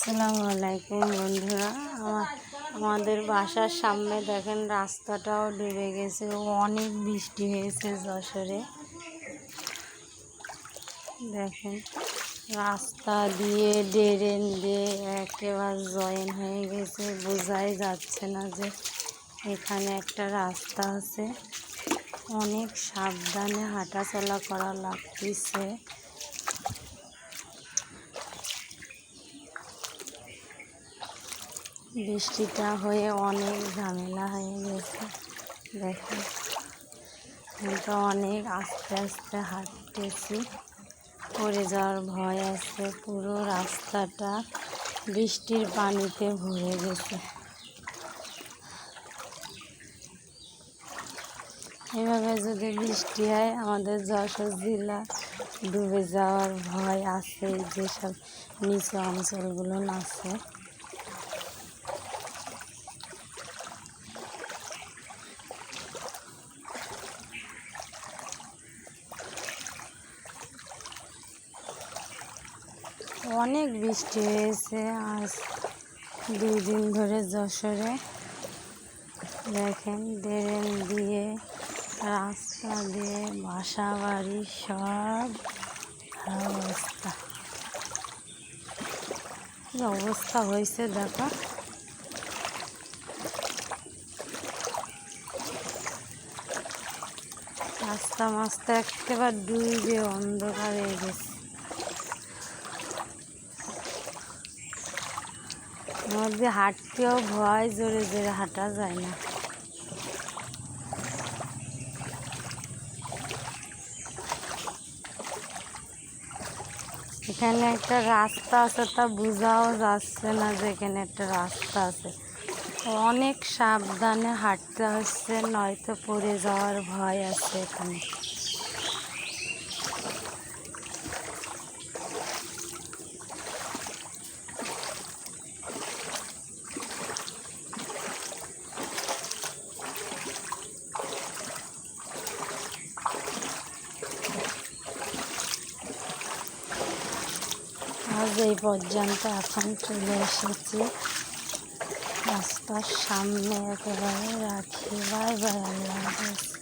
আসসালামু আলাইকুম বন্ধুরা। আমাদের বাসার সামনে দেখেন রাস্তাটাও ডুবে গেছে। অনেক বৃষ্টি হয়েছে যশোরে। দেখেন রাস্তা দিয়ে ড্রেন দিয়ে একেবারে জয়েন হয়ে গেছে। বোঝাই যাচ্ছে না যে এখানে একটা রাস্তা আছে। অনেক সাবধানে হাঁটাচলা করা লাগতেছে। বৃষ্টিটা হয়ে অনেক ঝামেলা হয়ে গেছে। দেখেন কিন্তু অনেক আস্তে আস্তে হাঁটতেছি, পড়ে যাওয়ার ভয় আছে। পুরো রাস্তাটা বৃষ্টির পানিতে ভরে গেছে। এভাবে যদি বৃষ্টি হয় আমাদের যশোর জেলা ডুবে যাওয়ার ভয় আছে। যেসব নিচু অঞ্চলগুলো আছে অনেক বৃষ্টি হয়েছে আজ 2 দিন ধরে যশোরে। দেখেন ড্রেন দিয়ে রাস্তা দিয়ে বাসা বাড়ি সব অবস্থা, কি অবস্থা হয়েছে দেখো। রাস্তা মাস্তা একেবারে ডুবে অন্ধকার হয়ে গেছে। মধ্যে হাঁটতেও ভয়, জোরে জোরে হাঁটা যায় না। এখানে একটা রাস্তা আছে, তা বোঝাও যাচ্ছে না যে এখানে একটা রাস্তা আছে। অনেক সাবধানে হাঁটতে হচ্ছে, নয়তো পড়ে যাওয়ার ভয় আছে এখানে। আজ এই পর্যন্ত, এখন চলে এসেছি রাস্তার সামনে। একেবারে রাখি। বাই বাই, আল্লাহ হাফেজ।